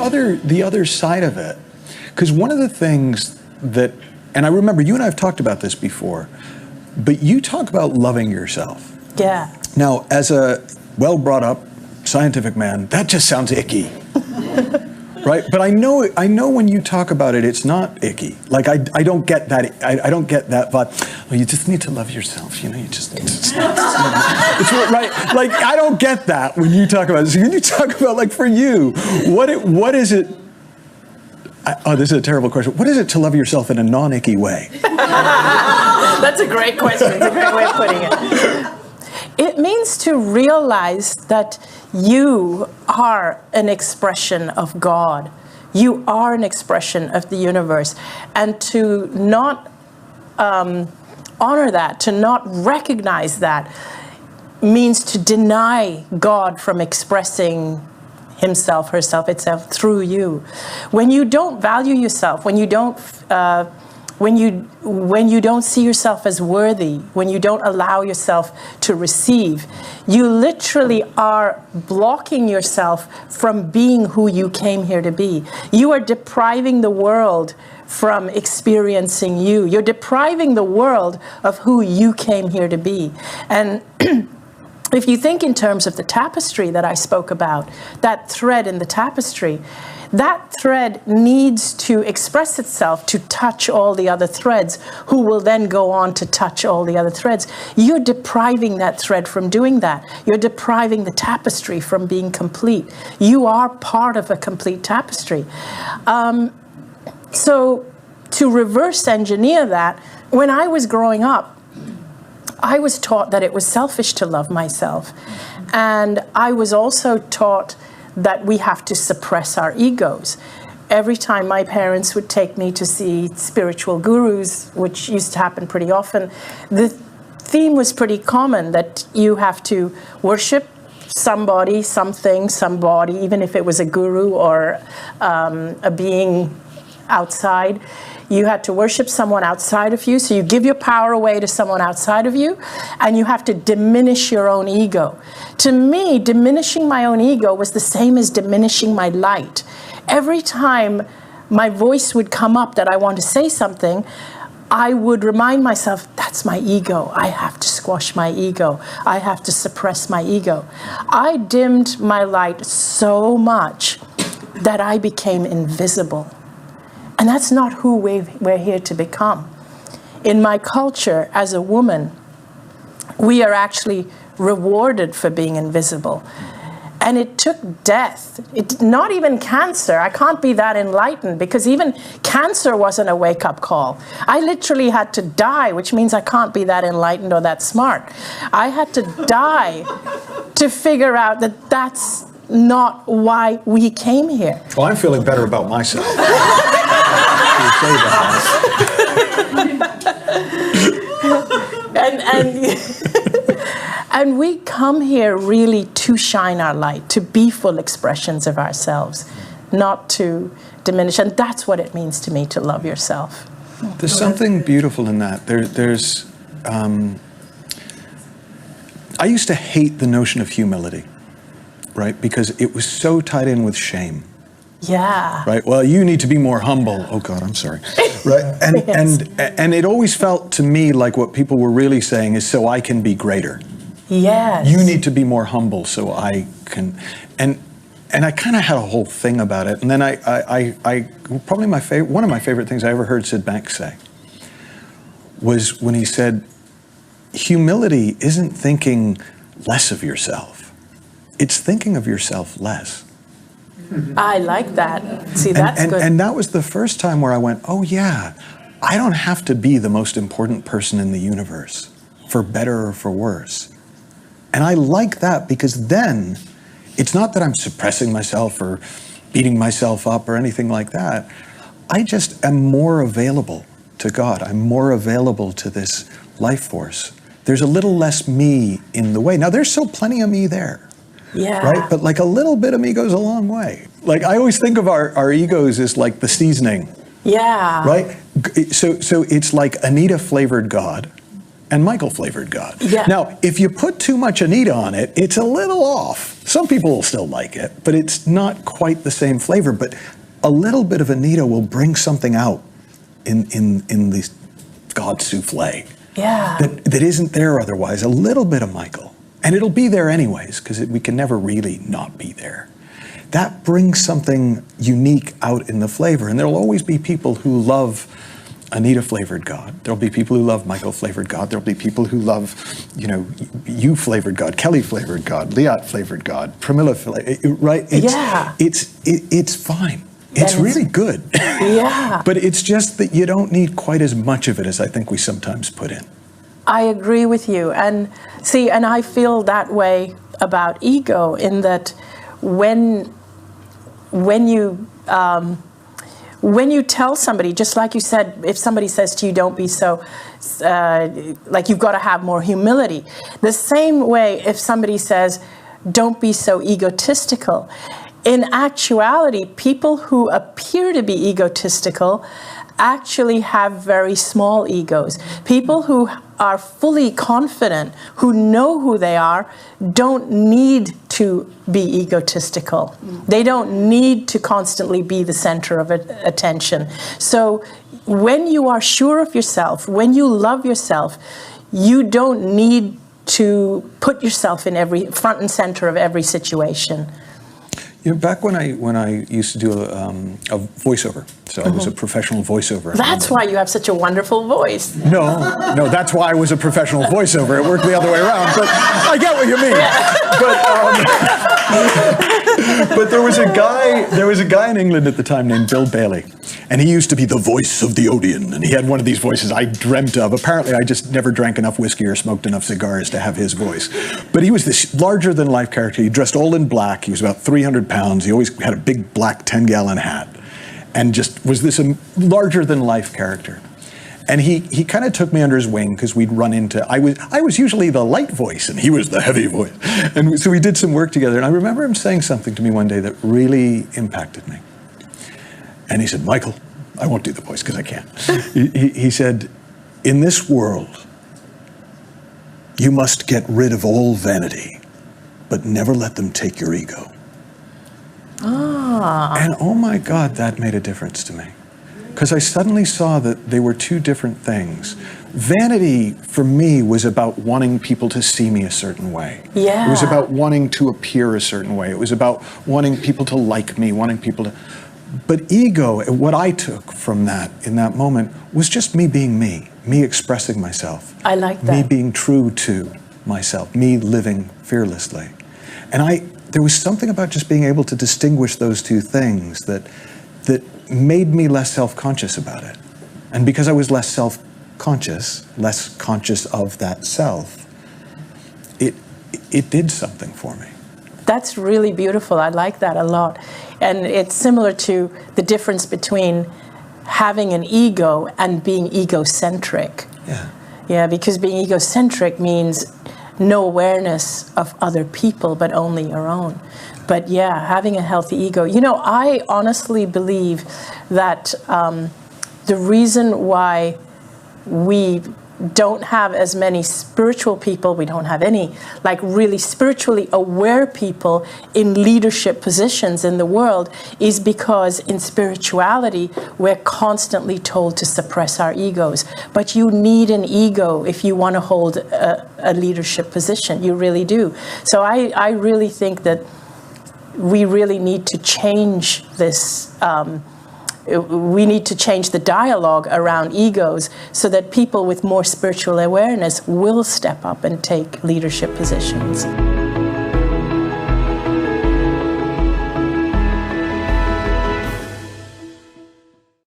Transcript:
the other side of it, because one of the things that, and I remember you and I have talked about this before, but you talk about loving yourself. Yeah. Now, as a well brought up scientific man, that just sounds icky. Right? But I know when you talk about it, it's not icky. Like, I don't get that. I don't get that vibe. Well, you just need to love yourself. You know, it's right. Like, I don't get that when you talk about it. So when you talk about, like, for you, what is it? This is a terrible question. What is it to love yourself in a non-icky way? That's a great question. It's a great way of putting it. It means to realize that you are an expression of God. You are an expression of the universe. And to not honor that, to not recognize that, means to deny God from expressing himself, herself, itself through you. When you don't value yourself, when you don't see yourself as worthy, when you don't allow yourself to receive, you literally are blocking yourself from being who you came here to be. You are depriving the world from experiencing you. You're depriving the world of who you came here to be. And if you think in terms of the tapestry that I spoke about, that thread in the tapestry, that thread needs to express itself to touch all the other threads, who will then go on to touch all the other threads. You're depriving that thread from doing that. You're depriving the tapestry from being complete. You are part of a complete tapestry. So to reverse engineer that, when I was growing up, I was taught that it was selfish to love myself. And I was also taught that we have to suppress our egos. Every time my parents would take me to see spiritual gurus, which used to happen pretty often, the theme was pretty common, that you have to worship somebody, something, somebody, even if it was a guru or a being outside. You had to worship someone outside of you, so you give your power away to someone outside of you, and you have to diminish your own ego. To me, diminishing my own ego was the same as diminishing my light. Every time my voice would come up that I want to say something, I would remind myself, that's my ego. I have to squash my ego. I have to suppress my ego. I dimmed my light so much that I became invisible. And that's not who we're here to become. In my culture, as a woman, we are actually rewarded for being invisible. And it took death, not even cancer. I can't be that enlightened, because even cancer wasn't a wake-up call. I literally had to die, which means I can't be that enlightened or that smart. I had to die to figure out that that's not why we came here. Well, I'm feeling better about myself. And we come here really to shine our light, to be full expressions of ourselves, not to diminish. And that's what it means to me to love yourself. There's something beautiful in that. I used to hate the notion of humility, right? Because it was so tied in with shame. Yeah. Right. Well, you need to be more humble. Oh God, I'm sorry. Right. And Yes. and it always felt to me like what people were really saying is, so I can be greater. Yes. You need to be more humble so I can. And I kind of had a whole thing about it. And then I probably one of my favorite things I ever heard Sid Banks say was when he said, humility isn't thinking less of yourself. It's thinking of yourself less. I like that. See, that's good. And that was the first time where I went, oh yeah, I don't have to be the most important person in the universe, for better or for worse. And I like that, because then it's not that I'm suppressing myself or beating myself up or anything like that. I just am more available to God. I'm more available to this life force. There's a little less me in the way. Now, there's still plenty of me there. Yeah. Right? But like a little bit of me goes a long way. Like I always think of our egos as like the seasoning. Yeah. Right? So it's like Anita flavored God, and Michael flavored God. Yeah. Now, if you put too much Anita on it, it's a little off. Some people will still like it, but it's not quite the same flavor. But a little bit of Anita will bring something out in the God souffle that isn't there otherwise. A little bit of Michael. And it'll be there anyways, because we can never really not be there. That brings something unique out in the flavor. And there'll always be people who love Anita flavored God. There'll be people who love Michael flavored God. There'll be people who love, you flavored God, Kelly flavored God, Liat flavored God, Pramila right? It's fine. It's really good. Yeah. But it's just that you don't need quite as much of it as I think we sometimes put in. I agree with you. And see, and I feel that way about ego, in that when you tell somebody, just like you said, if somebody says to you, don't be so, like you've got to have more humility. The same way if somebody says, don't be so egotistical. In actuality, people who appear to be egotistical actually have very small egos. People who are fully confident, who know who they are, don't need to be egotistical. They don't need to constantly be the center of attention. So when you are sure of yourself, when you love yourself, you don't need to put yourself in every front and center of every situation. Back when I used to do a voiceover, so I was a professional voiceover. That's why you have such a wonderful voice. No, that's why I was a professional voiceover. It worked the other way around, but I get what you mean. But there was a guy in England at the time named Bill Bailey, and he used to be the voice of the Odeon, and he had one of these voices I dreamt of. Apparently, I just never drank enough whiskey or smoked enough cigars to have his voice. But he was this larger-than-life character. He dressed all in black. He was about 300 pounds. He always had a big black 10-gallon hat, and just was this larger-than-life character. And he kind of took me under his wing because we'd run into, I was usually the light voice and he was the heavy voice. And so we did some work together. And I remember him saying something to me one day that really impacted me. And he said, Michael, I won't do the voice because I can't. He said, in this world, you must get rid of all vanity, but never let them take your ego. And oh my God, that made a difference to me. Because I suddenly saw that they were two different things. Vanity, for me, was about wanting people to see me a certain way. Yeah. It was about wanting to appear a certain way. It was about wanting people to like me, wanting people to... But ego, what I took from that, in that moment, was just me being me expressing myself. I like that. Me being true to myself, me living fearlessly. And there was something about just being able to distinguish those two things that made me less self-conscious about it. And because I was less self-conscious, less conscious of that self, it did something for me. That's really beautiful. I like that a lot. And it's similar to the difference between having an ego and being egocentric. Yeah. Yeah, because being egocentric means no awareness of other people, but only your own. But yeah, having a healthy ego. I honestly believe that the reason why we don't have as many spiritual people, we don't have any really spiritually aware people in leadership positions in the world, is because in spirituality we're constantly told to suppress our egos. But you need an ego if you want to hold a leadership position. You really do. So I really think that we really need to change this. We need to change the dialogue around egos so that people with more spiritual awareness will step up and take leadership positions.